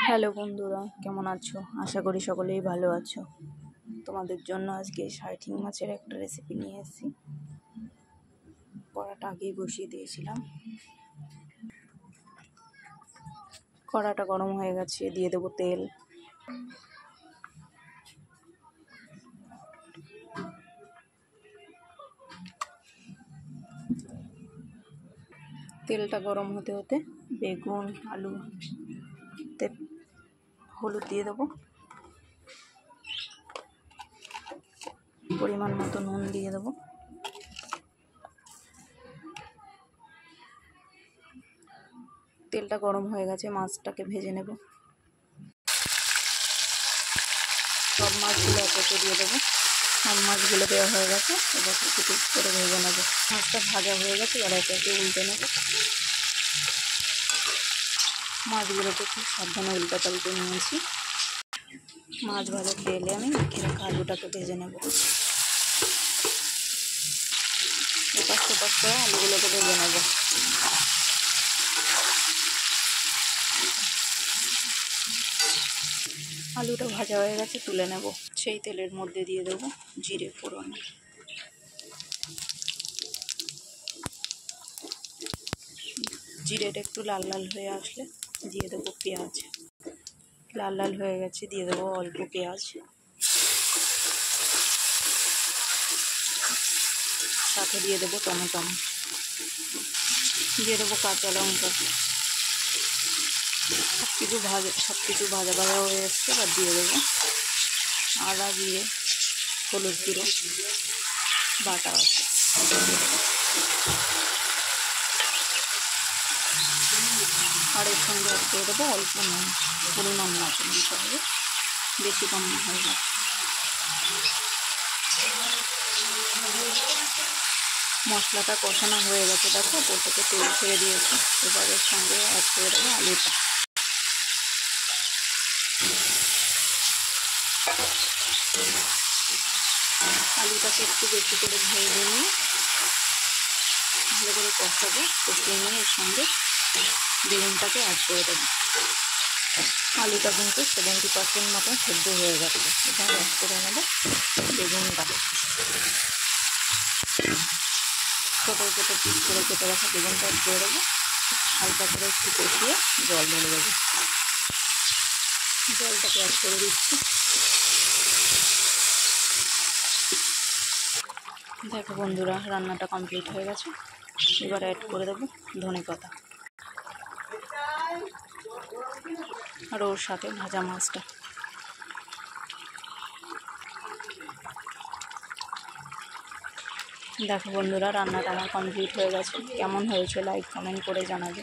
Hello বন্ধুরা, কেমন আছো? আশা করি সকলেই ভালো আছো। তোমাদের জন্য আজকে সাইটিং মাছের একটা রেসিপি নিয়ে এসেছি। কড়াটা আগেই বসিয়ে দিয়েছিলাম। কড়াটা গরম হয়ে গেছে, দিয়ে দেবো তেল। তেলটা গরম হতে হতে বেগুন, আলু, হলুদ দিয়ে দেবো, পরিমাণ মতো নুন দিয়ে দেবো। তেলটা গরম হয়ে গেছে, মাছটাকে ভেজে নেব। সব মাছগুলো একে দিয়ে দেবো। সব মাছগুলো দেওয়া হয়ে গেছে, এবার একটু করে ভেজে নেবো। মাছটা ভাজা হয়ে গেছে, এবার একে উল্টে নেব। মাছগুলোকে খুব সাবধানে উল্টা পাল্টে নিয়েছি। মাছ ভাজার তেলে আমি মেখে রাখা আলুটাকে ভেজে নেব। এপাশ ওপাশ করে আলুগুলোকে ভেজে নেব। আলুটা ভাজা হয়ে গেছে, তুলে নেব। সেই তেলের মধ্যে দিয়ে দেবো জিরে ফোড়ন। জিরেটা একটু লাল লাল হয়ে আসলে দিয়ে দেবো পেঁয়াজ। লাল লাল হয়ে গেছে, দিয়ে দেবো অল্প পেঁয়াজ। সাথে দিয়ে দেবো টমেটো, দিয়ে দেবো কাঁচা লঙ্কা। সব কিছু ভাজা ভাজা হয়ে এসছে। এবার দিয়ে দেবো আদা, জিরে, হলুদ গুঁড়ো বাটা আছে। আর এর সঙ্গে অ্যাড করে দেবো অল্প নুন, পরিমাণ মতো দিতে হবে, বেশি কম না হয় না। মশলাটা কষানো হয়ে গেছে, দেখো ওপর থেকে তেল ছেড়ে দিয়েছে। এবার এর সঙ্গে অ্যাড করে দেবো আলুটা। আলুটাকে একটু বেশি করে ভেজে নিয়ে ভালো করে কষাবো। কষিয়ে নিয়ে এর সঙ্গে বেগুনটাকে অ্যাড করে দেবো। আলুটা কিন্তু 70% মতো সেদ্ধ হয়ে গেছে। এবার অ্যাড করে নেবো বেগুনটা। ছোটো ছোটো পিস করে কেটে রাখা বেগুনটা অ্যাড করে দেবো। হালকা করে একটু কষিয়ে জল ঢেলে দেবো। জলটাকে অ্যাড করে দিচ্ছি। দেখো বন্ধুরা, রান্নাটা কমপ্লিট হয়ে গেছে। এবার অ্যাড করে দেবো ধনেপাতা আর ওর সাথে ভাজা মাছটা। দেখো বন্ধুরা, রান্নাটা আমার কমপ্লিট হয়ে গেছে। কেমন হয়েছে লাইক কমেন্ট করে জানাবে।